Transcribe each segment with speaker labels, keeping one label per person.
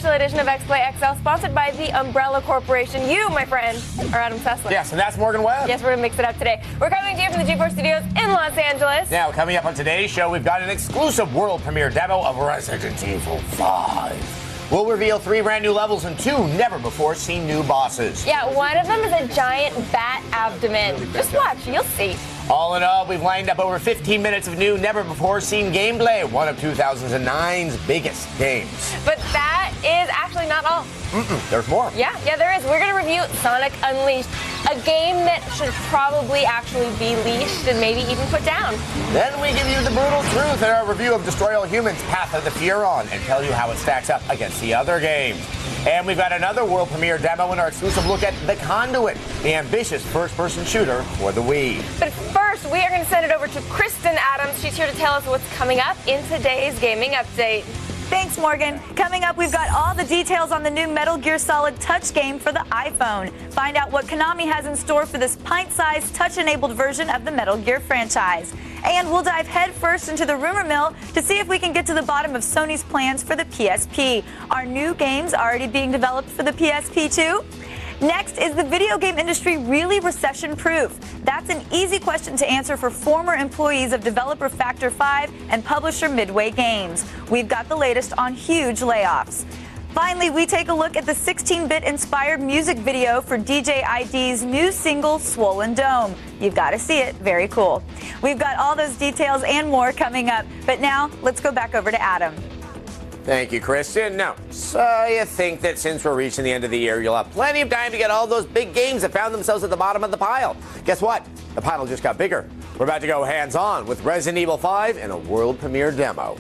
Speaker 1: special edition of X-Play XL, sponsored by the Umbrella Corporation. You, my friend, are Adam Sessler.
Speaker 2: Yes, and that's Morgan Webb.
Speaker 1: Yes, we're going to mix it up today. We're coming to you from the G4 Studios in Los Angeles.
Speaker 2: Now, coming up on today's show, we've got an exclusive world premiere demo of Resident Evil 5. We'll reveal 3 brand new levels and 2 never-before-seen new bosses.
Speaker 1: Yeah, one of them is a giant bat abdomen. Just watch, you'll see.
Speaker 2: All in all, we've lined up over 15 minutes of new, never-before-seen gameplay, one of 2009's biggest games.
Speaker 1: But that is actually not all.
Speaker 2: There's more.
Speaker 1: Yeah, there is. We're going to review Sonic Unleashed, a game that should probably actually be leashed and maybe even put down.
Speaker 2: Then we give you the brutal truth in our review of Destroy All Humans, Path of the Furon, and tell you how it stacks up against the other games. And we've got another world premiere demo in our exclusive look at The Conduit, the ambitious first-person shooter for the Wii.
Speaker 1: But first, we are going to send it over to Kristen Adams. She's here to tell us what's coming up in today's gaming update.
Speaker 3: Thanks, Morgan. Coming up, we've got all the details on the new Metal Gear Solid Touch game for the iPhone. Find out what Konami has in store for this pint-sized, touch-enabled version of the Metal Gear franchise. And we'll dive headfirst into the rumor mill to see if we can get to the bottom of Sony's plans for the PSP. Are new games already being developed for the PSP too? Next, is the video game industry really recession-proof? That's an easy question to answer for former employees of developer Factor 5 and publisher Midway Games. We've got the latest on huge layoffs. Finally, we take a look at the 16-bit inspired music video for DJ i-dee's new single, Swollen Dome. You've got to see it. Very cool. We've got all those details and more coming up. But now, let's go back over to Adam.
Speaker 2: Thank you, Kristen. Now, so you think that since we're reaching the end of the year, you'll have plenty of time to get all those big games that found themselves at the bottom of the pile. Guess what? The pile just got bigger. We're about to go hands-on with Resident Evil 5 in a world premiere demo.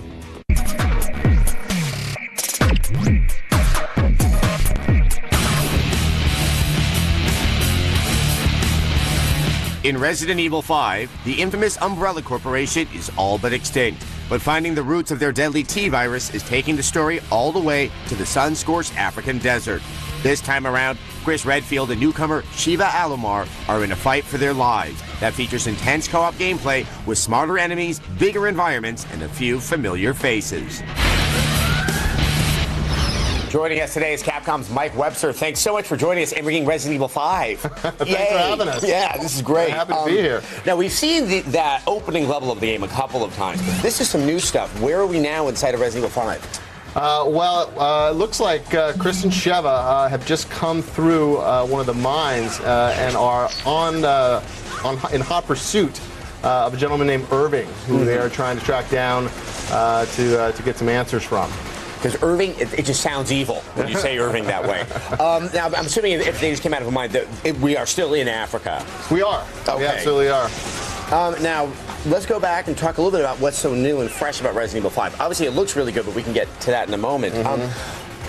Speaker 2: In Resident Evil 5, the infamous Umbrella Corporation is all but extinct. But finding the roots of their deadly T-virus is taking the story all the way to the sun-scorched African desert. This time around, Chris Redfield and newcomer Shiva Alomar are in a fight for their lives that features intense co-op gameplay with smarter enemies, bigger environments, and a few familiar faces. Joining us today is Capcom's Mike Webster. Thanks so much for joining us and bringing Resident Evil 5.
Speaker 4: Thanks for having us.
Speaker 2: Yeah, this is great.
Speaker 4: Happy to be here.
Speaker 2: Now, we've seen that opening level of the game a couple of times, but this is some new stuff. Where are we now inside of Resident Evil 5?
Speaker 4: It looks like Chris and Sheva have just come through one of the mines and are in hot pursuit of a gentleman named Irving, who they are trying to track down to get some answers from.
Speaker 2: Because Irving, it just sounds evil when you say Irving that way. Now, I'm assuming if they just came out of a mine, that we are still in Africa.
Speaker 4: We are. Okay. We absolutely are.
Speaker 2: Now, let's go back and talk a little bit about what's so new and fresh about Resident Evil 5. Obviously, it looks really good, but we can get to that in a moment.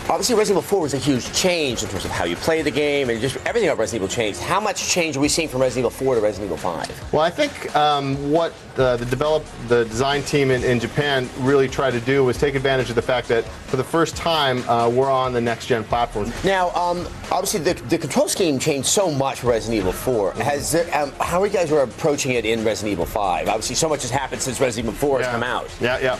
Speaker 2: Obviously, Resident Evil 4 was a huge change in terms of how you play the game, and just everything about Resident Evil changed. How much change are we seeing from Resident Evil 4 to Resident Evil 5?
Speaker 4: Well, I think what the design team in Japan really tried to do was take advantage of the fact that for the first time we're on the next-gen platforms.
Speaker 2: Now, obviously, the control scheme changed so much for Resident Evil 4. How are you guys approaching it in Resident Evil 5? Obviously, so much has happened since Resident Evil 4 has come out.
Speaker 4: Yeah.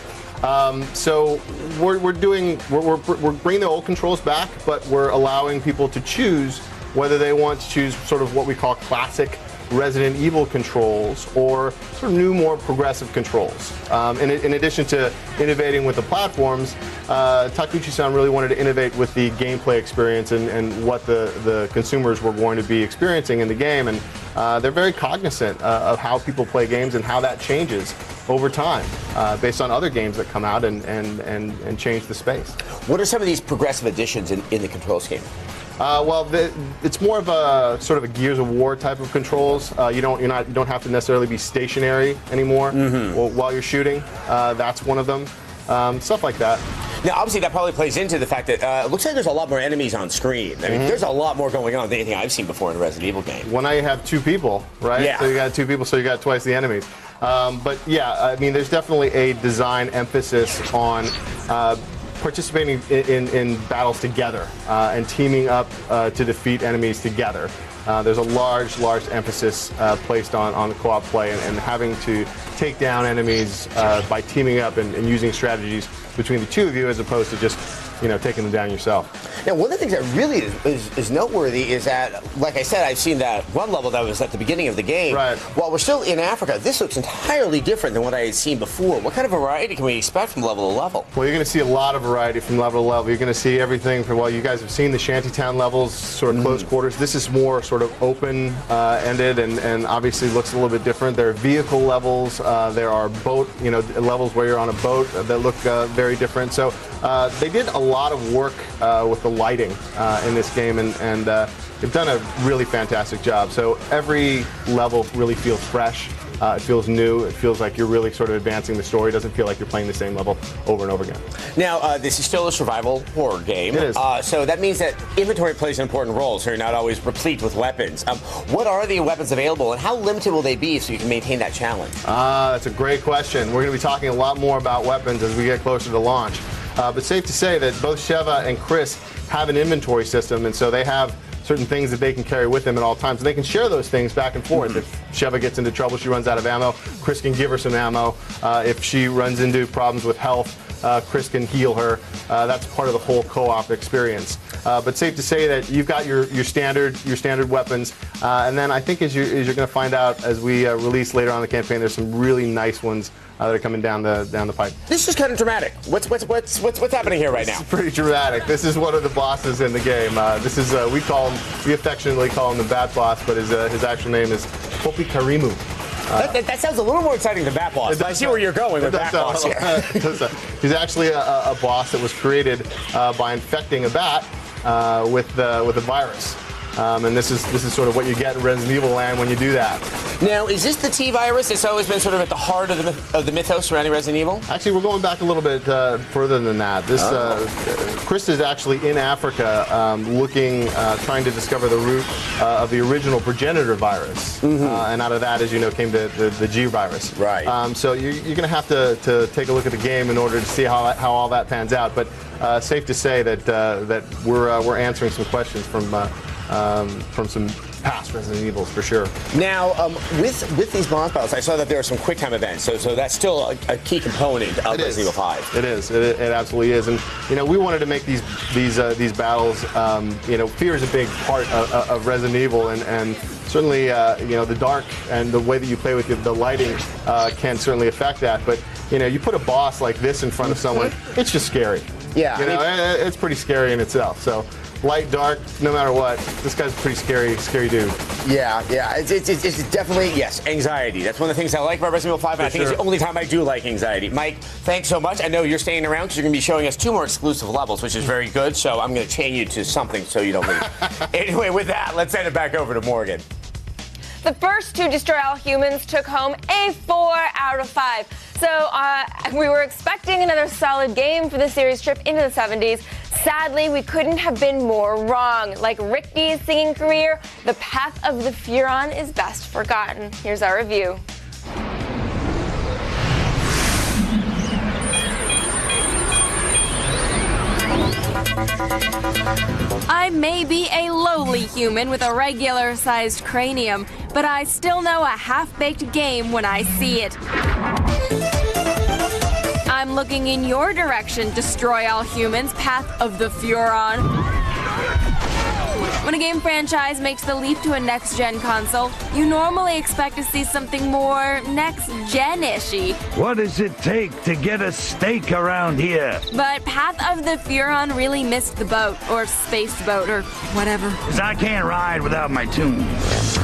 Speaker 4: So we're bringing the old controls back, but we're allowing people to choose whether they want to choose sort of what we call classic Resident Evil controls or sort of new, more progressive controls. In addition to innovating with the platforms, Takuchi-san really wanted to innovate with the gameplay experience and what the consumers were going to be experiencing in the game. And they're very cognizant of how people play games and how that changes over time based on other games that come out and change the space. What
Speaker 2: are some of these progressive additions in the control scheme?
Speaker 4: It's more of a sort of a Gears of War type of controls. You don't have to necessarily be stationary anymore while you're shooting. That's one of them. Stuff like that.
Speaker 2: Now, obviously, that probably plays into the fact that it looks like there's a lot more enemies on screen. I mean, there's a lot more going on than anything I've seen before in a Resident Evil game.
Speaker 4: Well, now you have 2 people, right?
Speaker 2: Yeah.
Speaker 4: So you got 2 people, so you got twice the enemies. But yeah, I mean, there's definitely a design emphasis on participating in battles together and teaming up to defeat enemies together. There's a large emphasis placed on the co-op play and having to take down enemies by teaming up and using strategies between the 2 of you as opposed to just taking them down yourself.
Speaker 2: Now, one of the things that really is noteworthy is that, like I said, I've seen that one level that was at the beginning of the game.
Speaker 4: Right.
Speaker 2: While we're still in Africa, this looks entirely different than what I had seen before. What kind of variety can we expect from level to level?
Speaker 4: Well, you're going to see a lot of variety from level to level. You're going to see everything from, well, you guys have seen the shantytown levels, sort of close quarters. This is more sort of open-ended and obviously looks a little bit different. There are vehicle levels. There are boat, levels where you're on a boat that look very different. So they did a lot of work with the lighting in this game, and they've done a really fantastic job. So every level really feels fresh. It feels new. It feels like you're really sort of advancing the story. It doesn't feel like you're playing the same level over and over again.
Speaker 2: Now, this is still a survival horror game.
Speaker 4: It is.
Speaker 2: So that means that inventory plays an important role, so you're not always replete with weapons. What are the weapons available, and how limited will they be so you can maintain that challenge?
Speaker 4: That's a great question. We're going to be talking a lot more about weapons as we get closer to launch. But safe to say that both Sheva and Chris have an inventory system, and so they have certain things that they can carry with them at all times. And they can share those things back and forth. If Sheva gets into trouble, she runs out of ammo, Chris can give her some ammo. If she runs into problems with health, Chris can heal her. That's part of the whole co-op experience. But safe to say that you've got your standard weapons, and then I think as you're going to find out as we release later on in the campaign, there's some really nice ones that are coming down the pipe.
Speaker 2: This is kind of dramatic. What's happening here right now?
Speaker 4: It's pretty dramatic. This is one of the bosses in the game. This is we affectionately call him the Bat Boss, but his actual name is Poppy Karimu.
Speaker 2: That sounds a little more exciting than Bat Boss. I see where you're going with Bat Boss here.
Speaker 4: He's actually a boss that was created by infecting a bat with a virus. And this is sort of what you get in Resident Evil land when you do that.
Speaker 2: Now, is this the T virus that's always been sort of at the heart of the mythos surrounding Resident Evil?
Speaker 4: Actually, we're going back a little bit further than that. This Chris is actually in Africa, trying to discover the root of the original progenitor virus, and out of that, as you know, came the G virus.
Speaker 2: Right.
Speaker 4: So you're going to have to take a look at the game in order to see how all that pans out. But safe to say that we're answering some questions from some past Resident Evils for sure.
Speaker 2: Now, with these boss battles, I saw that there are some QuickTime events, so that's still a key component of Resident Evil 5.
Speaker 4: It is. It absolutely is. And we wanted to make these battles. Fear is a big part of Resident Evil, and certainly the dark and the way that you play with the lighting can certainly affect that. But you put a boss like this in front of someone, it's just scary.
Speaker 2: Yeah,
Speaker 4: it's pretty scary in itself. So. Light, dark, no matter what, this guy's a pretty scary dude.
Speaker 2: Yeah, it's definitely, yes, anxiety. That's one of the things I like about Resident Evil 5, and I think it's the only time I do like anxiety. Mike, thanks so much. I know you're staying around because you're going to be showing us 2 more exclusive levels, which is very good, so I'm going to chain you to something so you don't leave. Anyway, with that, let's send it back over to Morgan.
Speaker 1: The first to Destroy All Humans took home a 4 out of 5. So we were expecting another solid game for the series trip into the 70s. Sadly, we couldn't have been more wrong. Like Rick D's singing career, the path of the Furon is best forgotten. Here's our review.
Speaker 5: I may be a lowly human with a regular-sized cranium, but I still know a half-baked game when I see it. I'm looking in your direction, Destroy All Humans, Path of the Furon. When a game franchise makes the leap to a next-gen console, you normally expect to see something more next-gen-ishy.
Speaker 6: What does it take to get a steak around here?
Speaker 5: But Path of the Furon really missed the boat, or space boat, or whatever.
Speaker 6: 'Cause I can't ride without my tunes.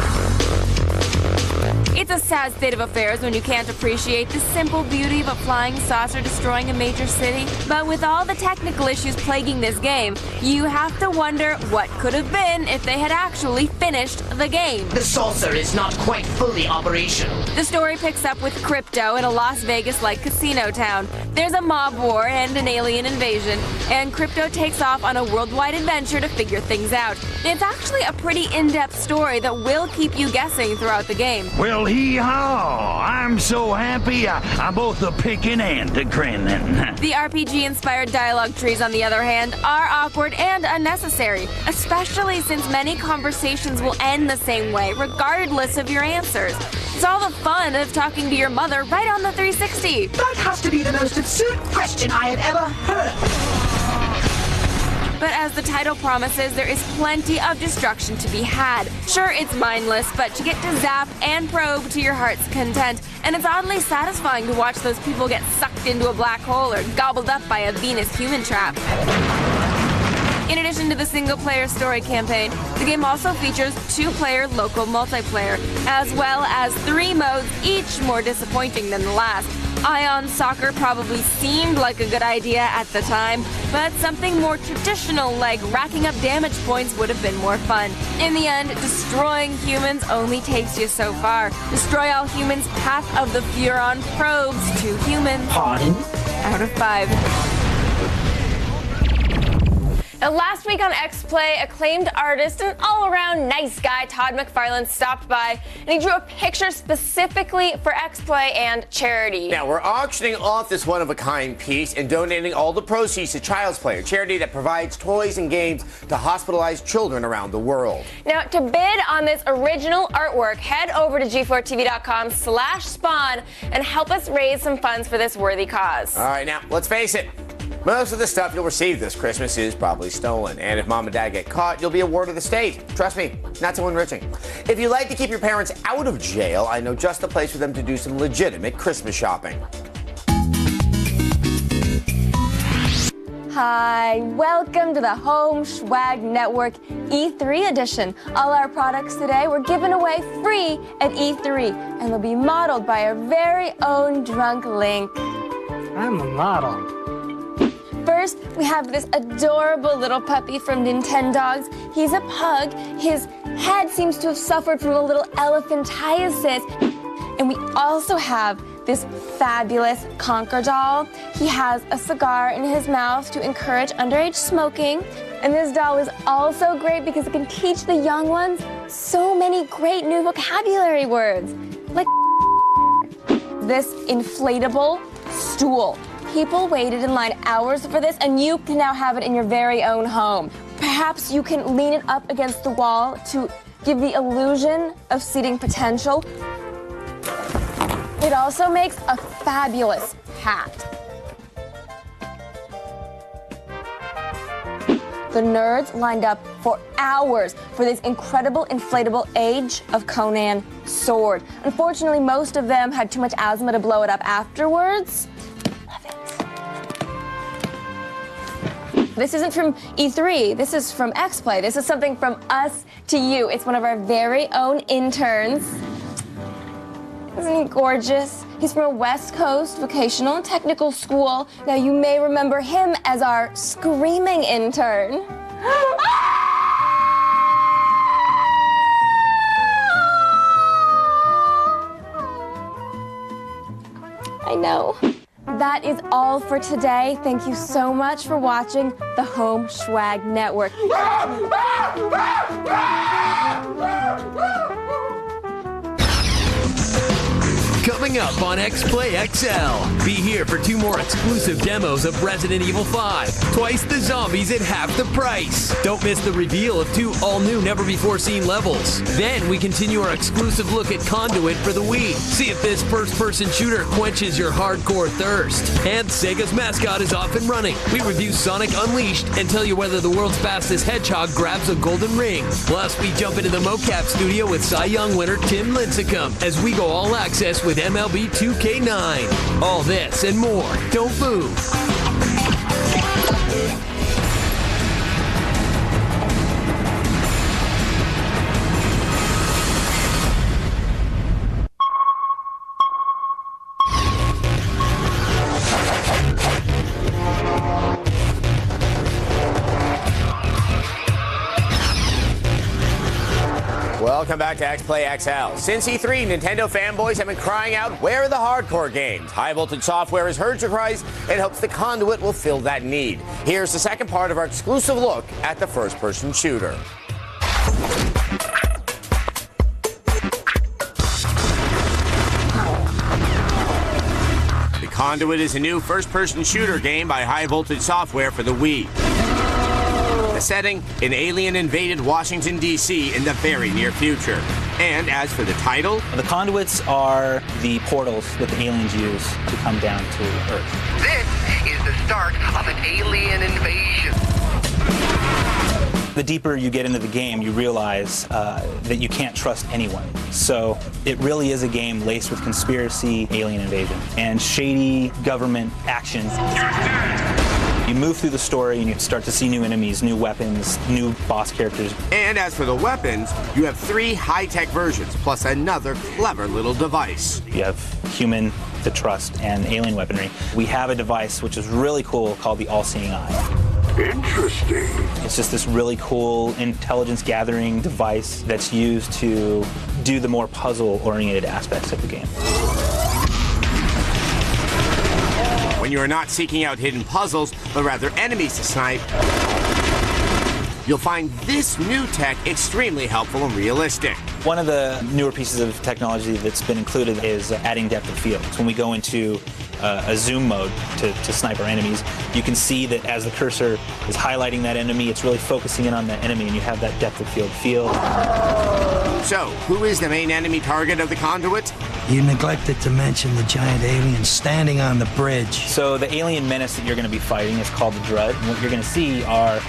Speaker 5: It's a sad state of affairs when you can't appreciate the simple beauty of a flying saucer destroying a major city. But with all the technical issues plaguing this game, you have to wonder what could have been if they had actually finished the game.
Speaker 7: The saucer is not quite fully operational.
Speaker 5: The story picks up with Crypto in a Las Vegas-like casino town. There's a mob war and an alien invasion, and Crypto takes off on a worldwide adventure to figure things out. It's actually a pretty in-depth story that will keep you guessing throughout the game.
Speaker 6: Well, hee-haw! I'm so happy I'm both a picking and a grinning.
Speaker 5: The RPG-inspired dialogue trees, on the other hand, are awkward and unnecessary, especially since many conversations will end the same way, regardless of your answers. It's all the fun of talking to your mother right on the 360.
Speaker 7: That has to be the most absurd question I have ever heard.
Speaker 5: But as the title promises, there is plenty of destruction to be had. Sure, it's mindless, but you get to zap and probe to your heart's content. And it's oddly satisfying to watch those people get sucked into a black hole or gobbled up by a Venus human trap. In addition to the single-player story campaign, the game also features 2-player local multiplayer, as well as 3 modes, each more disappointing than the last. Ion Soccer probably seemed like a good idea at the time, but something more traditional like racking up damage points would have been more fun. In the end, destroying humans only takes you so far. Destroy All Humans Path of the Furon probes 2 humans.
Speaker 7: Pardon?
Speaker 5: Out of 5.
Speaker 1: Now, last week on X-Play, acclaimed artist and all-around nice guy Todd McFarlane stopped by, and he drew a picture specifically for X-Play and charity.
Speaker 2: Now, we're auctioning off this one-of-a-kind piece and donating all the proceeds to Child's Play, a charity that provides toys and games to hospitalized children around the world.
Speaker 1: Now, to bid on this original artwork, head over to g4tv.com/spawn and help us raise some funds for this worthy cause.
Speaker 2: All right, now, let's face it. Most of the stuff you'll receive this Christmas is probably stolen. And if mom and dad get caught, you'll be a ward of the state. Trust me, not so enriching. If you like to keep your parents out of jail, I know just the place for them to do some legitimate Christmas shopping.
Speaker 1: Hi, welcome to the Home Swag Network E3 edition. All our products today were given away free at E3, and they'll be modeled by our very own Drunk Link.
Speaker 8: I'm a model.
Speaker 1: First, we have this adorable little puppy from Nintendogs. He's a pug. His head seems to have suffered from a little elephantiasis. And we also have this fabulous Conker doll. He has a cigar in his mouth to encourage underage smoking. And this doll is also great because it can teach the young ones so many great new vocabulary words, like this inflatable stool. People waited in line hours for this, and you can now have it in your very own home. Perhaps you can lean it up against the wall to give the illusion of seating potential. It also makes a fabulous hat. The nerds lined up for hours for this incredible inflatable Age of Conan sword. Unfortunately, most of them had too much asthma to blow it up afterwards. This isn't from E3, this is from X-Play. This is something from us to you. It's one of our very own interns. Isn't he gorgeous? He's from a West Coast vocational and technical school. Now you may remember him as our screaming intern. I know. That is all for today. Thank you so much for watching the Home Swag Network.
Speaker 9: Coming up on X-Play XL. Be here for 2 more exclusive demos of Resident Evil 5. Twice the zombies at half the price. Don't miss the reveal of 2 all-new, never-before-seen levels. Then we continue our exclusive look at Conduit for the Wii. See if this first-person shooter quenches your hardcore thirst. And Sega's mascot is off and running. We review Sonic Unleashed and tell you whether the world's fastest hedgehog grabs a golden ring. Plus, we jump into the mocap studio with Cy Young winner Tim Lincecum as we go all access with MLB 2K9. All this and more. Don't move.
Speaker 2: Welcome back to X-Play XL. Since E3, Nintendo fanboys have been crying out, where are the hardcore games? High Voltage Software has heard your cries and hopes the Conduit will fill that need. Here's the second part of our exclusive look at the first-person shooter. The Conduit is a new first-person shooter game by High Voltage Software for the Wii. Setting, an alien invaded Washington, D.C. in the very near future. And as for the title,
Speaker 10: the conduits are the portals that the aliens use to come down to Earth.
Speaker 11: This is the start of an alien invasion.
Speaker 10: The deeper you get into the game, you realize that you can't trust anyone. So it really is a game laced with conspiracy, alien invasion, and shady government actions. You move through the story and you start to see new enemies, new weapons, new boss characters.
Speaker 2: And as for the weapons, you have 3 high-tech versions, plus another clever little device.
Speaker 10: You have human, the trust, and alien weaponry. We have a device which is really cool called the All-Seeing Eye.
Speaker 6: Interesting.
Speaker 10: It's just this really cool intelligence gathering device that's used to do the more puzzle-oriented aspects of the game.
Speaker 2: When you are not seeking out hidden puzzles, but rather enemies to snipe, you'll find this new tech extremely helpful and realistic.
Speaker 10: One of the newer pieces of technology that's been included is adding depth of field. So when we go into a zoom mode to snipe our enemies, you can see that as the cursor is highlighting that enemy, it's really focusing in on that enemy, and you have that depth of field.
Speaker 2: So, who is the main enemy target of the Conduit?
Speaker 8: You neglected to mention the giant alien standing on the bridge.
Speaker 10: So the alien menace that you're going to be fighting is called the Dread, and what you're going to see are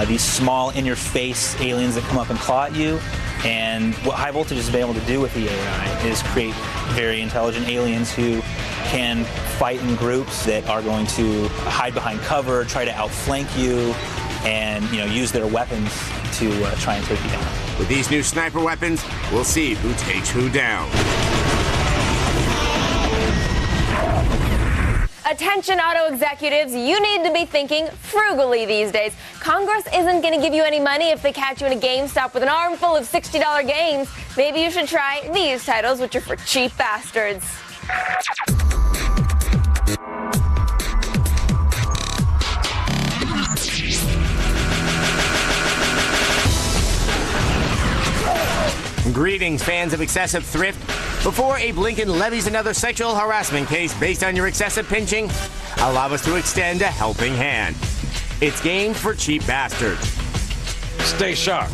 Speaker 10: these small in-your-face aliens that come up and claw at you. And what High Voltage has been able to do with the AI is create very intelligent aliens who can fight in groups that are going to hide behind cover, try to outflank you, and use their weapons to try and take you down.
Speaker 2: With these new sniper weapons, we'll see who takes who down.
Speaker 1: Attention auto executives, you need to be thinking frugally these days. Congress isn't going to give you any money if they catch you in a GameStop with an armful of $60 games. Maybe you should try these titles, which are for cheap bastards.
Speaker 2: Greetings, fans of excessive thrift. Before Abe Lincoln levies another sexual harassment case based on your excessive pinching, allow us to extend a helping hand. It's games for cheap bastards.
Speaker 11: Stay sharp.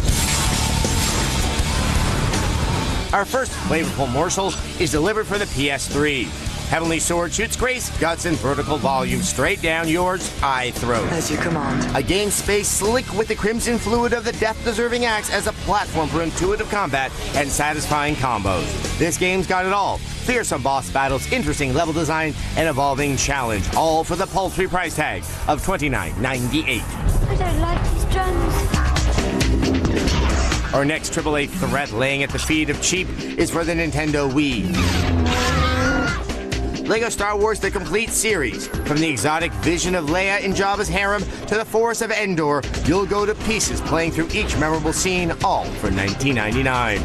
Speaker 2: Our first flavorful morsel is delivered for the PS3. Heavenly Sword shoots grace, guts, and vertical volume straight down yours, throat.
Speaker 12: As you command.
Speaker 2: A game space slick with the crimson fluid of the death-deserving axe as a platform for intuitive combat and satisfying combos. This game's got it all. Fearsome boss battles, interesting level design, and evolving challenge, all for the paltry price tag of $29.98.
Speaker 12: I don't like these drones.
Speaker 2: Our next AAA threat laying at the feet of cheap is for the Nintendo Wii. LEGO Star Wars The Complete Series. From the exotic vision of Leia in Jabba's harem to the Forest of Endor, you'll go to pieces playing through each memorable scene, all for $19.99.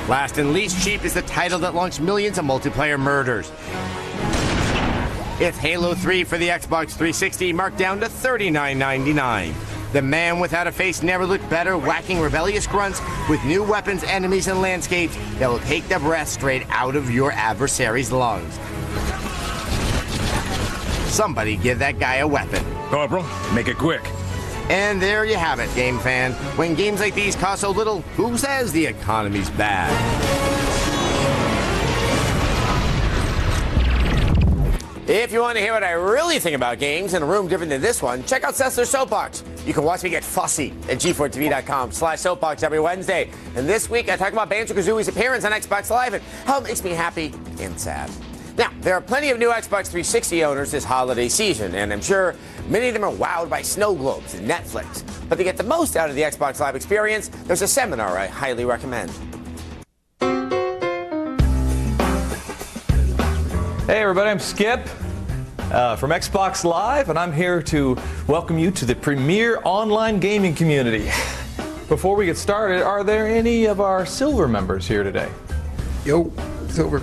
Speaker 2: Last and least cheap is the title that launched millions of multiplayer murders. It's Halo 3 for the Xbox 360, marked down to $39.99. The man without a face never looked better, whacking rebellious grunts with new weapons, enemies, and landscapes that will take the breath straight out of your adversary's lungs. Somebody give that guy a weapon.
Speaker 11: Corporal, make it quick.
Speaker 2: And there you have it, game fan. When games like these cost so little, who says the economy's bad? If you want to hear what I really think about games in a room different than this one, check out Sessler's Soapbox. You can watch me get fussy at g4tv.com/soapbox every Wednesday. And this week, I talk about Banjo-Kazooie's appearance on Xbox Live and how it makes me happy and sad. Now, there are plenty of new Xbox 360 owners this holiday season, and I'm sure many of them are wowed by snow globes and Netflix. But to get the most out of the Xbox Live experience, there's a seminar I highly recommend.
Speaker 13: Hey everybody, I'm Skip from Xbox Live, and I'm here to welcome you to the premier online gaming community. Before we get started, are there any of our silver members here today?
Speaker 14: Yo, silver.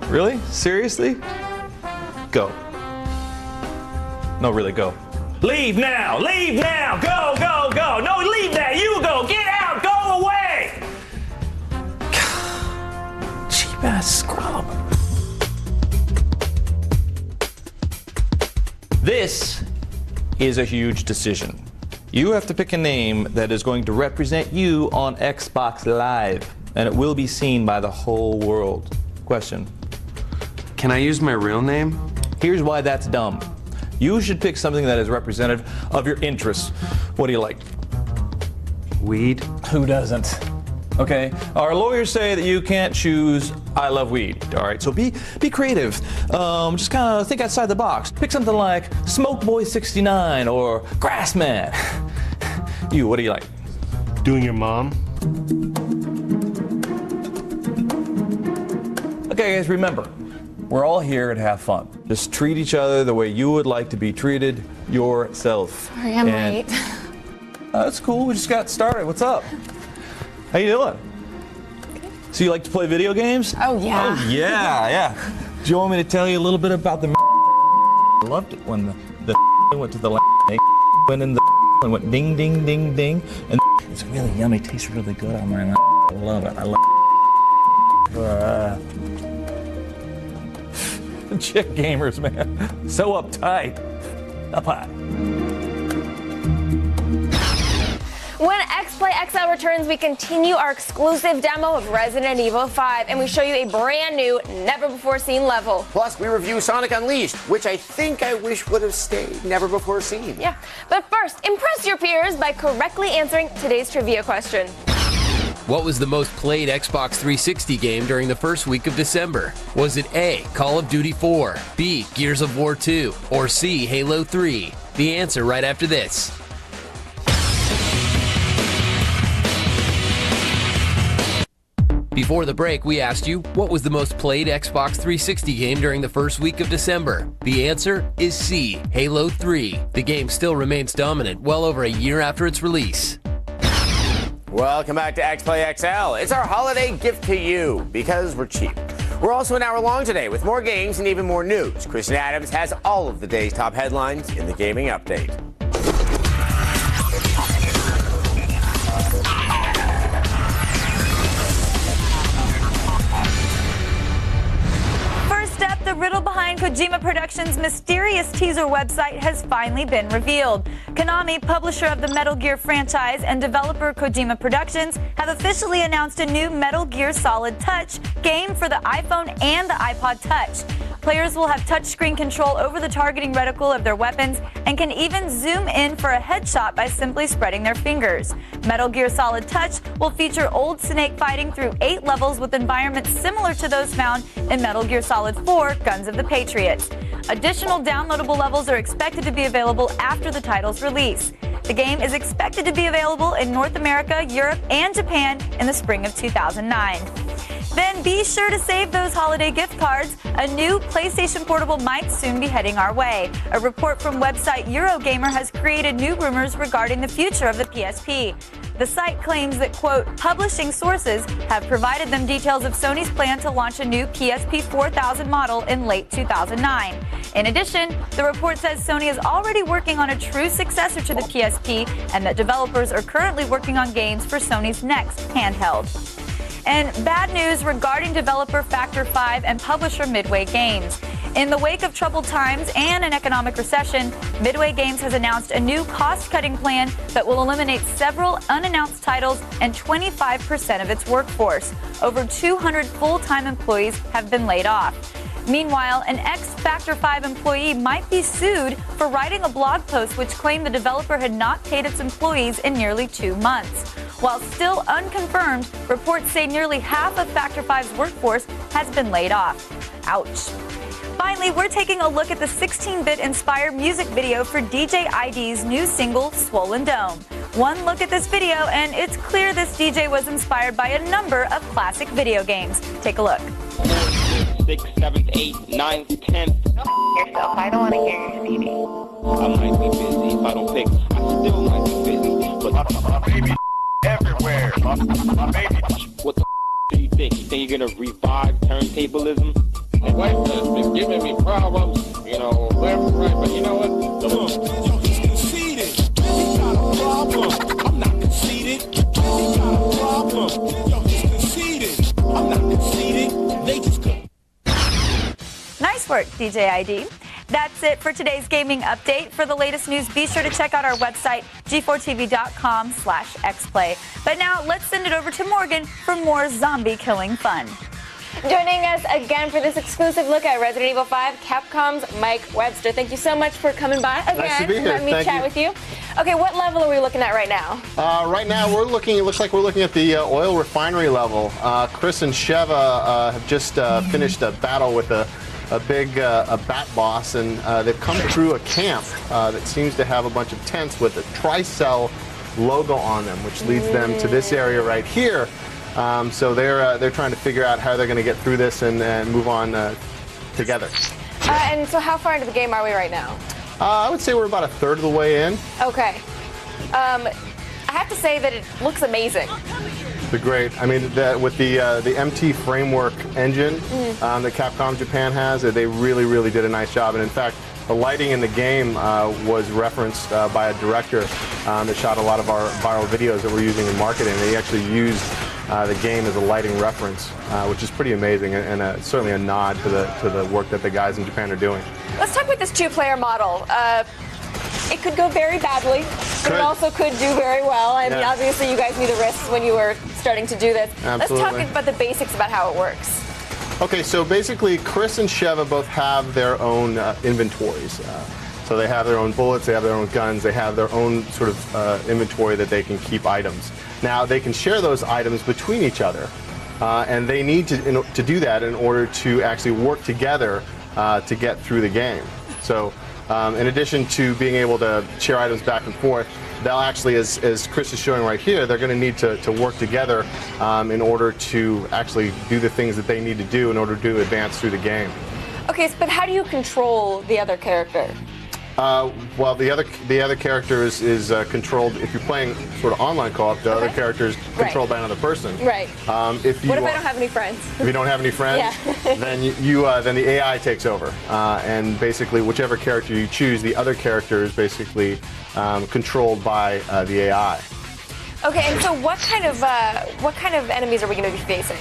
Speaker 13: Really? Seriously? Go. No, really, go.
Speaker 6: Leave now! Leave now! Go, go, go! No, leave that! You go! Get out! Go away!
Speaker 13: Cheap ass scrub. This is a huge decision. You have to pick a name that is going to represent you on Xbox Live, and it will be seen by the whole world. Question.
Speaker 14: Can I use my real name?
Speaker 13: Here's why that's dumb. You should pick something that is representative of your interests. What do you like? Weed? Who doesn't? Okay, our lawyers say that you can't choose I love weed. All right, so be creative. Just kind of think outside the box. Pick something like Smoke Boy 69 or Grassman. You, what do you like?
Speaker 15: Doing your mom.
Speaker 13: Okay, guys, remember, we're all here to have fun. Just treat each other the way you would like to be treated yourself.
Speaker 1: Sorry, I'm late.
Speaker 13: That's cool. We just got started. What's up? How you doing? So you like to play video games?
Speaker 1: Oh, yeah.
Speaker 13: Oh, yeah. Do you want me to tell you a little bit about the I loved it when the went to the went in the and went ding, ding, ding, ding. And it's really yummy. Tastes really good on my I love it. I love it. Chick gamers, man. So uptight. Up high.
Speaker 1: When X-Play XL returns, we continue our exclusive demo of Resident Evil 5, and we show you a brand new, never-before-seen level.
Speaker 2: Plus, we review Sonic Unleashed, which I wish would have stayed never before seen.
Speaker 1: Yeah, but first, impress your peers by correctly answering today's trivia question.
Speaker 9: What was the most played Xbox 360 game during the first week of December? Was it A, Call of Duty 4, B, Gears of War 2, or C, Halo 3? The answer right after this. Before the break, we asked you, what was the most played Xbox 360 game during the first week of December? The answer is C, Halo 3. The game still remains dominant well over a year after its release.
Speaker 2: Welcome back to X-Play XL. It's our holiday gift to you, because we're cheap. We're also an hour long today with more games and even more news. Kristen Adams has all of the day's top headlines in the Gaming Update.
Speaker 3: The riddle behind Kojima Productions' mysterious teaser website has finally been revealed. Konami, publisher of the Metal Gear franchise, and developer Kojima Productions have officially announced a new Metal Gear Solid Touch game for the iPhone and the iPod Touch. Players will have touchscreen control over the targeting reticle of their weapons and can even zoom in for a headshot by simply spreading their fingers. Metal Gear Solid Touch will feature old Snake fighting through 8 levels with environments similar to those found in Metal Gear Solid 4, Guns of the Patriots. Additional downloadable levels are expected to be available after the title's release. The game is expected to be available in North America, Europe, and Japan in the spring of 2009. Then be sure to save those holiday gift cards. A new PlayStation Portable might soon be heading our way. A report from website Eurogamer has created new rumors regarding the future of the PSP. The site claims that, quote, publishing sources have provided them details of Sony's plan to launch a new PSP 4000 model in late 2009. In addition, the report says Sony is already working on a true successor to the PSP and that developers are currently working on games for Sony's next handheld. And bad news regarding developer Factor 5 and publisher Midway Games. In the wake of troubled times and an economic recession, Midway Games has announced a new cost-cutting plan that will eliminate several unannounced titles and 25% of its workforce. Over 200 full-time employees have been laid off. Meanwhile, an ex-Factor 5 employee might be sued for writing a blog post which claimed the developer had not paid its employees in nearly 2 months. While still unconfirmed, reports say nearly half of Factor 5's workforce has been laid off. Ouch. Finally, we're taking a look at the 16-bit inspired music video for DJ i-dee's new single, Swollen Dome. One look at this video, and it's clear this DJ was inspired by a number of classic video games. Take a look.
Speaker 16: 6, 7, 8, 9, 10.
Speaker 12: Yourself, I don't want to hear your CD.
Speaker 16: I might be busy. If I don't pick, I still might be busy. But my baby everywhere. My baby. What the do you think? You think you're gonna revive turntablism? My wife has been giving me problems, you know, left and right. But you know what? Come on. Yo, he's conceited. He got a problem. I'm not conceited. He got a problem. Yo, he's conceited. I'm not conceited. They just couldn't.
Speaker 3: Nice work, DJ i-dee. That's it for today's gaming update. For the latest news, be sure to check out our website, g4tv.com/xplay. But now, let's send it over to Morgan for more zombie killing fun.
Speaker 1: Joining us again for this exclusive look at Resident Evil 5, Capcom's Mike Webster. Thank you so much for coming by again.
Speaker 4: Nice to be here.
Speaker 1: Let me chat with you. Okay, what level are we looking at right now?
Speaker 4: Right now, it looks like we're looking at the oil refinery level. Chris and Sheva have just finished a battle with a big bat boss, and they've come through a camp that seems to have a bunch of tents with a Tricell logo on them, which leads them to this area right here. So they're trying to figure out how they're going to get through this and move on together.
Speaker 1: And so how far into the game are we right now?
Speaker 4: I would say we're about a third of the way in.
Speaker 1: Okay. I have to say that it looks amazing.
Speaker 4: They're great. I mean, with the MT framework engine that Capcom Japan has, they really, really did a nice job. And in fact, the lighting in the game was referenced by a director that shot a lot of our viral videos that we're using in marketing. They actually used the game as a lighting reference, which is pretty amazing and certainly a nod to the work that the guys in Japan are doing.
Speaker 1: Let's talk about this two-player model. It could go very badly, but it also could do very well. I mean, obviously you guys knew the risks when you were starting to do this.
Speaker 4: Absolutely.
Speaker 1: Let's talk about the basics about how it works.
Speaker 4: Okay, so basically Chris and Sheva both have their own inventories. So they have their own bullets, they have their own guns, they have their own sort of inventory that they can keep items. Now, they can share those items between each other, and they need to do that in order to actually work together to get through the game. So in addition to being able to share items back and forth, they'll actually, as Chris is showing right here, they're going to need to work together in order to actually do the things that they need to do in order to advance through the game.
Speaker 1: Okay, but how do you control the other character?
Speaker 4: Well, the other character is controlled. If you're playing sort of online co-op, the other character is controlled by another person.
Speaker 1: Right.
Speaker 4: What if
Speaker 1: I don't have any friends?
Speaker 4: If you don't have any friends, then then the AI takes over, and basically whichever character you choose, the other character is basically controlled by the AI.
Speaker 1: Okay, and so what kind of enemies are we going to be facing?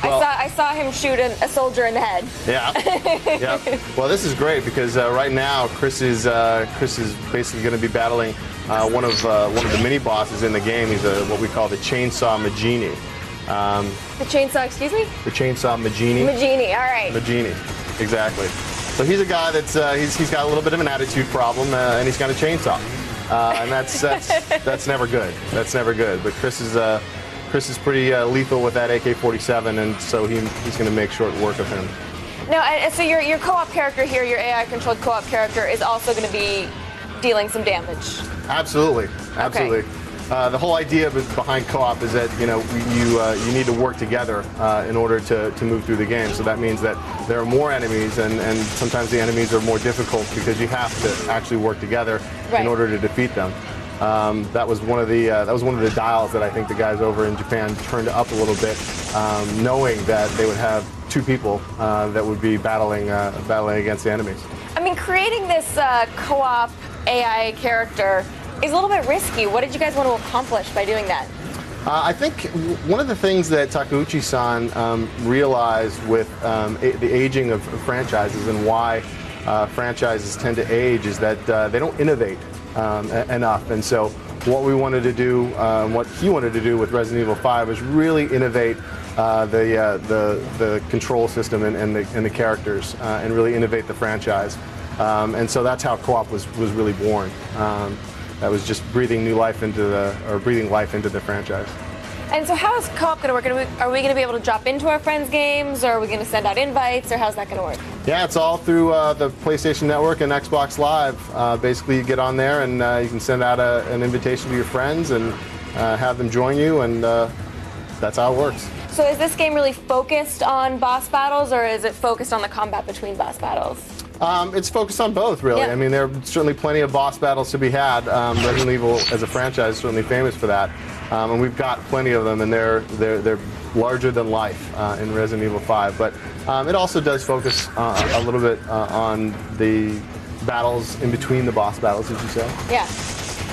Speaker 1: Well, I saw him shoot a soldier in the head.
Speaker 4: Yeah. Well, this is great because right now Chris is basically going to be battling one of the mini bosses in the game. He's what we call the Chainsaw Magini.
Speaker 1: The chainsaw, excuse me?
Speaker 4: The Chainsaw Magini.
Speaker 1: Magini, all right.
Speaker 4: Magini, exactly. So he's a guy that's he's got a little bit of an attitude problem, and he's got a chainsaw, and that's never good. That's never good. But Chris is pretty lethal with that AK-47, and so he's going to make short work of him.
Speaker 1: No, and so your co-op character here, your AI-controlled co-op character, is also going to be dealing some damage.
Speaker 4: Absolutely. Okay. The whole idea behind co-op is that you need to work together in order to move through the game. So that means that there are more enemies, and sometimes the enemies are more difficult because you have to actually work together in order to defeat them. That was one of the dials that I think the guys over in Japan turned up a little bit, knowing that they would have two people that would be battling against the enemies.
Speaker 1: I mean, creating this co-op AI character is a little bit risky. What did you guys want to accomplish by doing that?
Speaker 4: I think one of the things that Takeuchi-san realized with the aging of franchises and why franchises tend to age is that they don't innovate enough. And so what we wanted to do, what he wanted to do with Resident Evil 5 was really innovate the control system and the characters and really innovate the franchise. And so that's how co-op was really born. That was just breathing life into the franchise.
Speaker 1: And so how is co-op going to work? Are we going to be able to drop into our friends' games, or are we going to send out invites, or how's that going to work?
Speaker 4: Yeah, it's all through the PlayStation Network and Xbox Live. Basically, you get on there and you can send out an invitation to your friends and have them join you, and that's how it works.
Speaker 1: So is this game really focused on boss battles, or is it focused on the combat between boss battles?
Speaker 4: It's focused on both, really.
Speaker 1: Yeah.
Speaker 4: I mean, there are certainly plenty of boss battles to be had. Resident Evil, as a franchise, is certainly famous for that, and we've got plenty of them, and they're larger than life in Resident Evil 5. But it also does focus a little bit on the battles in between the boss battles, as you say.
Speaker 1: Yeah.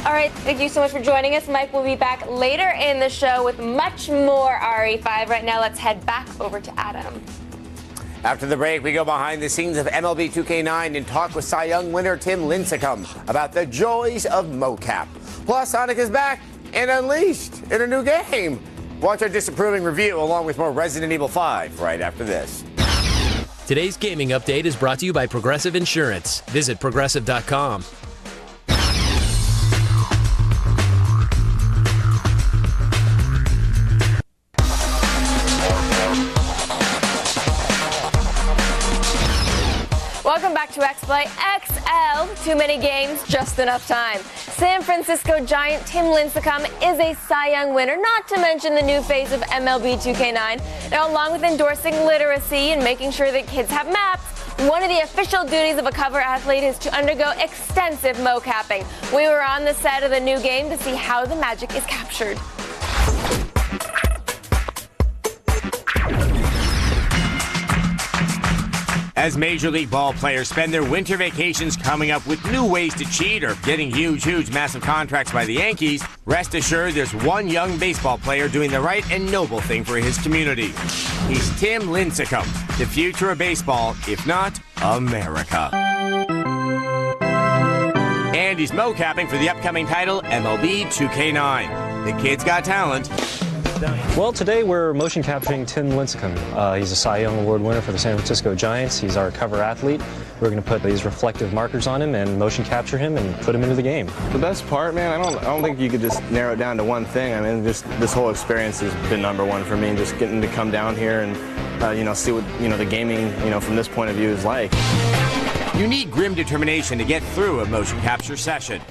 Speaker 1: All right, thank you so much for joining us. Mike will be back later in the show with much more RE5. Right now, let's head back over to Adam.
Speaker 2: After the break, we go behind the scenes of MLB 2K9 and talk with Cy Young winner Tim Lincecum about the joys of mocap. Plus, Sonic is back and unleashed in a new game. Watch our disapproving review along with more Resident Evil 5 right after this.
Speaker 9: Today's gaming update is brought to you by Progressive Insurance. Visit progressive.com.
Speaker 1: Welcome back to X-Play XL. Too many games, just enough time. San Francisco Giant Tim Lincecum is a Cy Young winner, not to mention the new face of MLB 2K9. Now, along with endorsing literacy and making sure that kids have maps, one of the official duties of a cover athlete is to undergo extensive mocapping. We were on the set of the new game to see how the magic is captured.
Speaker 2: As Major League ball players spend their winter vacations coming up with new ways to cheat or getting huge, massive contracts by the Yankees, rest assured there's one young baseball player doing the right and noble thing for his community. He's Tim Lincecum, the future of baseball, if not America. And he's mocapping for the upcoming title, MLB 2K9. The kid's got talent.
Speaker 15: Well, today we're motion capturing Tim Lincecum. He's a Cy Young Award winner for the San Francisco Giants. He's our cover athlete. We're going to put these reflective markers on him and motion capture him and put him into the game.
Speaker 17: The best part, man, I don't think you could just narrow it down to one thing. I mean, just this whole experience has been number one for me. Just getting to come down here and see what the gaming from this point of view is like.
Speaker 2: You need grim determination to get through a motion capture session.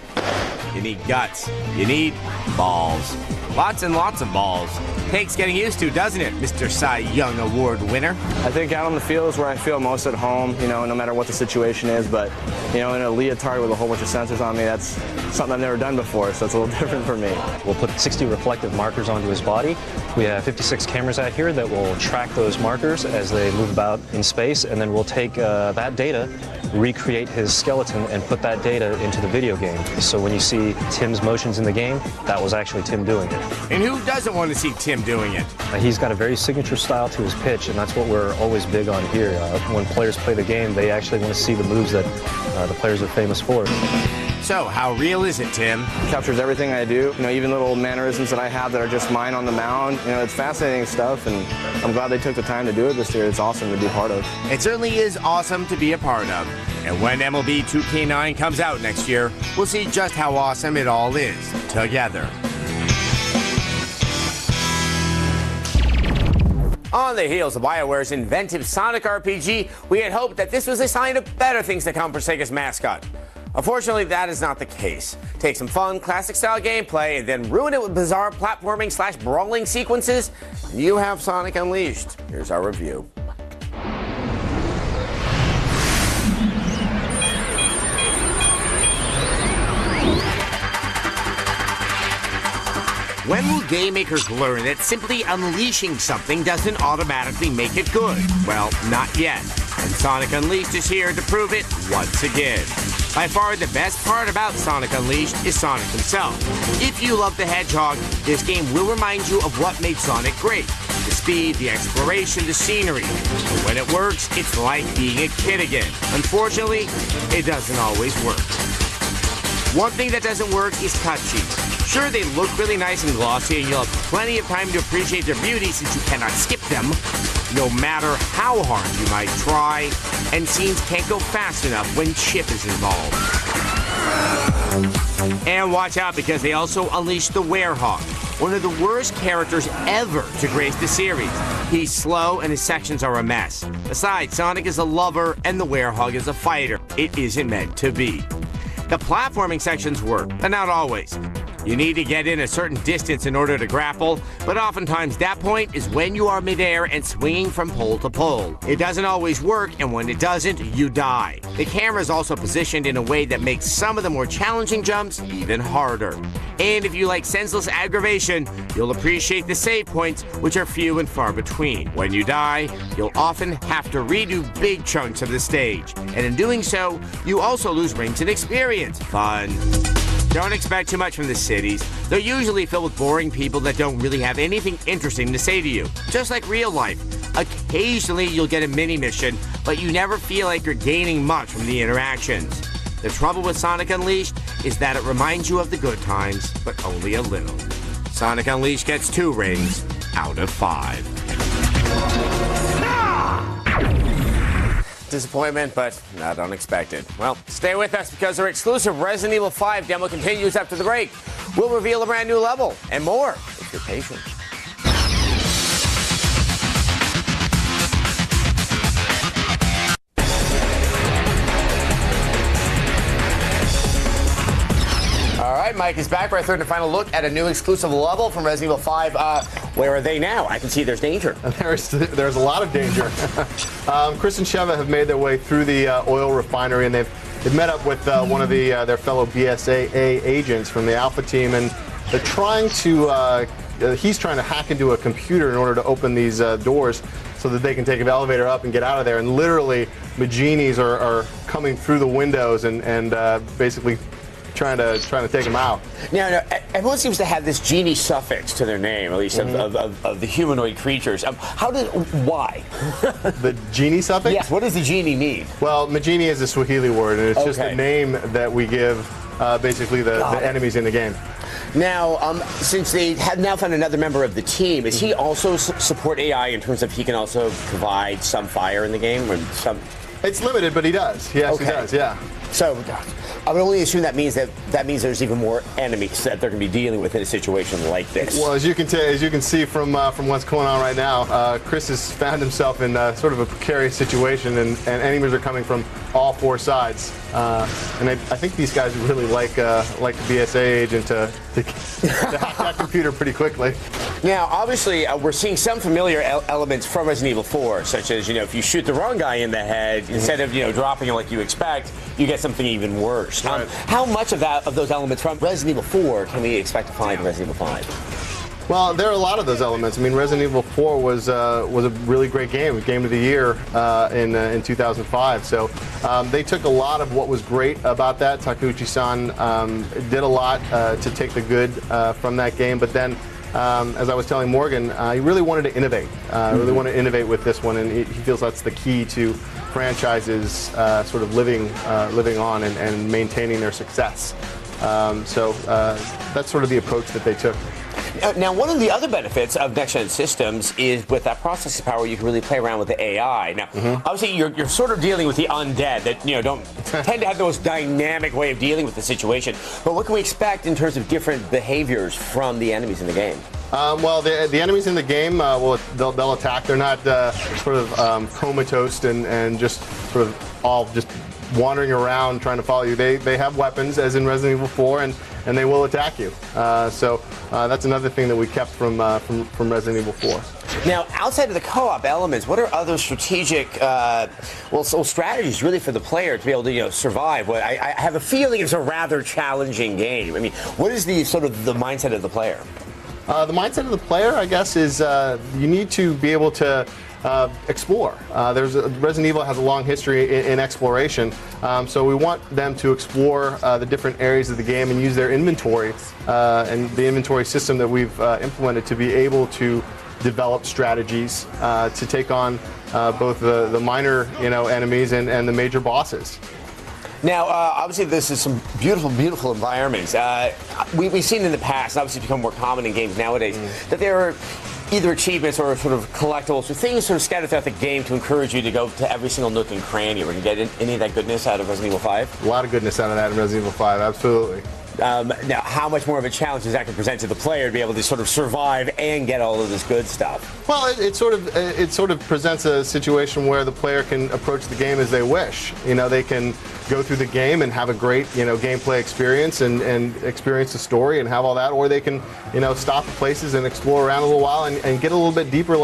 Speaker 2: You need guts. You need balls. Lots and lots of balls. Takes getting used to, doesn't it, Mr. Cy Young Award winner?
Speaker 17: I think out on the field is where I feel most at home, no matter what the situation is. But, in a leotard with a whole bunch of sensors on me, that's something I've never done before, so it's a little different for me.
Speaker 15: We'll put 60 reflective markers onto his body. We have 56 cameras out here that will track those markers as they move about in space, and then we'll take that data, recreate his skeleton, and put that data into the video game. So when you see Tim's motions in the game, that was actually Tim doing it.
Speaker 2: And who doesn't want to see Tim doing it?
Speaker 15: He's got a very signature style to his pitch, and that's what we're always big on here. When players play the game, they actually want to see the moves that the players are famous for.
Speaker 2: So, how real is it, Tim?
Speaker 17: Captures everything I do. Even little mannerisms that I have that are just mine on the mound. It's fascinating stuff, and I'm glad they took the time to do it this year. It's awesome to be part of.
Speaker 2: It certainly is awesome to be a part of. And when MLB 2K9 comes out next year, we'll see just how awesome it all is together. On the heels of BioWare's inventive Sonic RPG, we had hoped that this was a sign of better things to come for Sega's mascot. Unfortunately, that is not the case. Take some fun, classic-style gameplay and then ruin it with bizarre platforming/brawling sequences, and you have Sonic Unleashed. Here's our review. When will game makers learn that simply unleashing something doesn't automatically make it good? Well, not yet. And Sonic Unleashed is here to prove it once again. By far, the best part about Sonic Unleashed is Sonic himself. If you love the Hedgehog, this game will remind you of what made Sonic great. The speed, the exploration, the scenery. But when it works, it's like being a kid again. Unfortunately, it doesn't always work. One thing that doesn't work is cutscenes. Sure, they look really nice and glossy, and you'll have plenty of time to appreciate their beauty since you cannot skip them, no matter how hard you might try, and scenes can't go fast enough when Chip is involved. And watch out, because they also unleashed the Werehog, one of the worst characters ever to grace the series. He's slow and his sections are a mess. Besides, Sonic is a lover and the Werehog is a fighter. It isn't meant to be. The platforming sections work, but not always. You need to get in a certain distance in order to grapple, but oftentimes that point is when you are midair and swinging from pole to pole. It doesn't always work, and when it doesn't, you die. The camera is also positioned in a way that makes some of the more challenging jumps even harder. And if you like senseless aggravation, you'll appreciate the save points, which are few and far between. When you die, you'll often have to redo big chunks of the stage, and in doing so, you also lose rings and experience. Fun. Don't expect too much from the cities. They're usually filled with boring people that don't really have anything interesting to say to you. Just like real life. Occasionally you'll get a mini mission, but you never feel like you're gaining much from the interactions. The trouble with Sonic Unleashed is that it reminds you of the good times, but only a little. Sonic Unleashed gets 2 rings. out of 5. Disappointment, but not unexpected. Well, stay with us because our exclusive Resident Evil 5 demo continues after the break. We'll reveal a brand new level and more if you're patient. All right, Mike is back for our third and final look at a new exclusive level from Resident Evil 5. Where are they now? I can see there's danger.
Speaker 4: There's a lot of danger. Chris and Sheva have made their way through the oil refinery, and they've met up with one of their fellow BSAA agents from the Alpha team, and they're trying to. He's trying to hack into a computer in order to open these doors so that they can take an elevator up and get out of there. And literally, Maginis are coming through the windows and basically trying to take him out.
Speaker 2: Now, everyone seems to have this genie suffix to their name, at least of the humanoid creatures. Why?
Speaker 4: The genie suffix?
Speaker 2: Yes. What does the genie mean?
Speaker 4: Well, Magini is a Swahili word, and it's just a name that we give basically the enemies in the game.
Speaker 2: Now, since they have now found another member of the team, is he also support AI in terms of he can also provide some fire in the game? Or some?
Speaker 4: It's limited, but he does. Yes, he does, yeah.
Speaker 2: So, I would only assume that means there's even more enemies that they're going to be dealing with in a situation like this.
Speaker 4: Well, as you can see from what's going on right now, Chris has found himself in sort of a precarious situation, and enemies are coming from all 4 sides. And I think these guys really like the BSA agent to hack that computer pretty quickly.
Speaker 2: Now, obviously, we're seeing some familiar elements from Resident Evil 4, such as, if you shoot the wrong guy in the head, instead of, dropping him like you expect, you get something even worse.
Speaker 4: Right.
Speaker 2: How much of those elements from Resident Evil 4 can we expect to find in Resident Evil 5?
Speaker 4: Well, there are a lot of those elements. I mean, Resident Evil 4 was a really great game, Game of the Year in 2005. So they took a lot of what was great about that. Takeuchi-san did a lot to take the good from that game, but then as I was telling Morgan, he really wanted to innovate. Really want to innovate with this one, and he feels that's the key to franchises sort of living on and maintaining their success. So that's sort of the approach that they took.
Speaker 2: Now, one of the other benefits of next-gen systems is with that processing power, you can really play around with the AI. Now, obviously, you're sort of dealing with the undead that don't tend to have the most dynamic way of dealing with the situation. But what can we expect in terms of different behaviors from the enemies in the game?
Speaker 4: Well, the enemies in the game, they'll attack. They're not sort of comatose and just sort of all just wandering around trying to follow you. They have weapons, as in Resident Evil 4, and they will attack you. So that's another thing that we kept from Resident Evil 4.
Speaker 2: Now, outside of the co-op elements, what are other strategic, strategies really for the player to be able to survive? What I have a feeling it's a rather challenging game. I mean, what is the sort of the mindset of the player?
Speaker 4: The mindset of the player, I guess, is you need to be able to explore. Resident Evil has a long history in exploration, so we want them to explore the different areas of the game and use their inventory and the inventory system that we've implemented to be able to develop strategies to take on both the minor enemies and the major bosses.
Speaker 2: Now, obviously, this is some beautiful, beautiful environments. We've seen in the past, and obviously it's become more common in games nowadays, that there are either achievements or sort of collectibles or things sort of scattered throughout the game to encourage you to go to every single nook and cranny. We're going to get any of that goodness out of Resident Evil 5?
Speaker 4: A lot of goodness out of that in Resident Evil 5, absolutely.
Speaker 2: Now, how much more of a challenge does that can present to the player to be able to sort of survive and get all of this good stuff?
Speaker 4: Well, it sort of presents a situation where the player can approach the game as they wish. They can go through the game and have a great gameplay experience and experience the story and have all that, or they can stop at places and explore around a little while and get a little bit deeper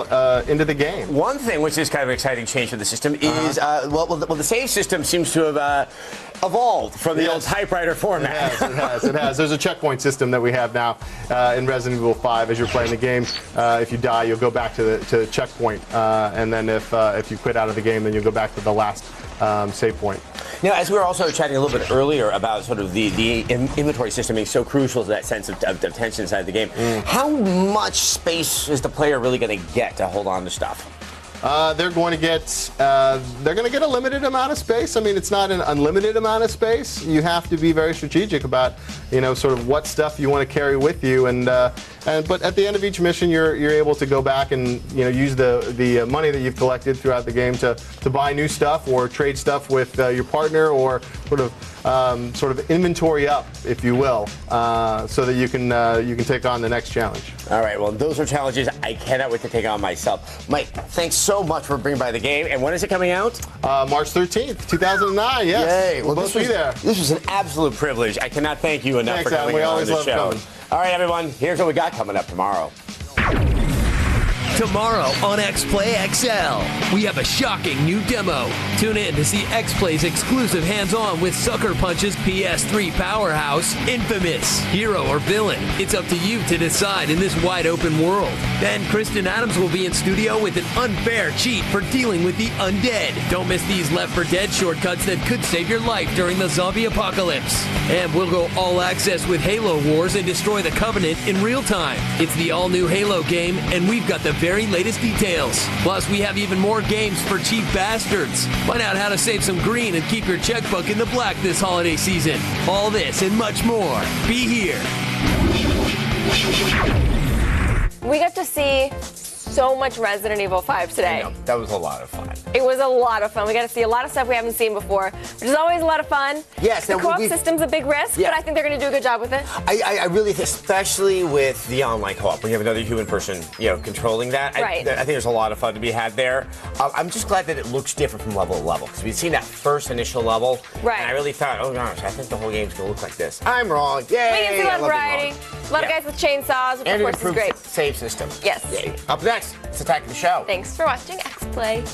Speaker 4: into the game.
Speaker 2: One thing which is kind of an exciting change for the system is the save system seems to have evolved from the old typewriter format.
Speaker 4: It has. There's a checkpoint system that we have now in Resident Evil 5. As you're playing the game, if you die, you'll go back to the checkpoint, and then if you quit out of the game, then you'll go back to the last save point.
Speaker 2: Now, as we were also chatting a little bit earlier about sort of the inventory system being so crucial to that sense of tension inside the game, how much space is the player really going to get to hold on to stuff?
Speaker 4: They're going to get a limited amount of space. I mean, it's not an unlimited amount of space. You have to be very strategic about, sort of what stuff you want to carry with you. But at the end of each mission, you're able to go back and use the money that you've collected throughout the game to buy new stuff or trade stuff with your partner, or sort of inventory up, if you will, so that you can take on the next challenge.
Speaker 2: All right. Well, those are challenges I cannot wait to take on myself. Mike, thanks so much for bringing by the game. And when is it coming out?
Speaker 4: March 13th, 2009. Yes.
Speaker 2: Yay.
Speaker 4: We'll both be there.
Speaker 2: This was an absolute privilege. I cannot thank you enough for coming on the show.
Speaker 4: Coming.
Speaker 2: All right, everyone. Here's what we got coming up tomorrow.
Speaker 9: Tomorrow on X-Play XL, we have a shocking new demo. Tune in to see X-Play's exclusive hands-on with Sucker Punch's PS3 powerhouse, Infamous. Hero or villain, it's up to you to decide in this wide-open world. Then Kristen Adams will be in studio with an unfair cheat for dealing with the undead. Don't miss these Left 4 Dead shortcuts that could save your life during the zombie apocalypse. And we'll go all access with Halo Wars and destroy the Covenant in real time. It's the all-new Halo game, and we've got the very latest details. Plus, we have even more games for cheap bastards. Find out how to save some green and keep your checkbook in the black this holiday season. All this and much more. Be here.
Speaker 1: We got to see so much Resident Evil 5 today.
Speaker 2: I know, that was a lot of fun.
Speaker 1: It was a lot of fun. We got to see a lot of stuff we haven't seen before, which is always a lot of fun.
Speaker 2: Yes.
Speaker 1: The co-op system's a big risk, but I think they're going to do a good job with it.
Speaker 2: I really, especially with the online co-op, when you have another human person, controlling that.
Speaker 1: Right.
Speaker 2: I think there's a lot of fun to be had there. I'm just glad that it looks different from level to level, because we've seen that first initial level.
Speaker 1: Right.
Speaker 2: And I really thought, oh gosh, I think the whole game's going to look like this. I'm wrong. Yay!
Speaker 1: We can see a lot of variety. A lot of guys with chainsaws, which
Speaker 2: and
Speaker 1: of course is great.
Speaker 2: Save system.
Speaker 1: Yes.
Speaker 2: Yay. Up next, it's Attack of the Show.
Speaker 1: Thanks for watching X-Play.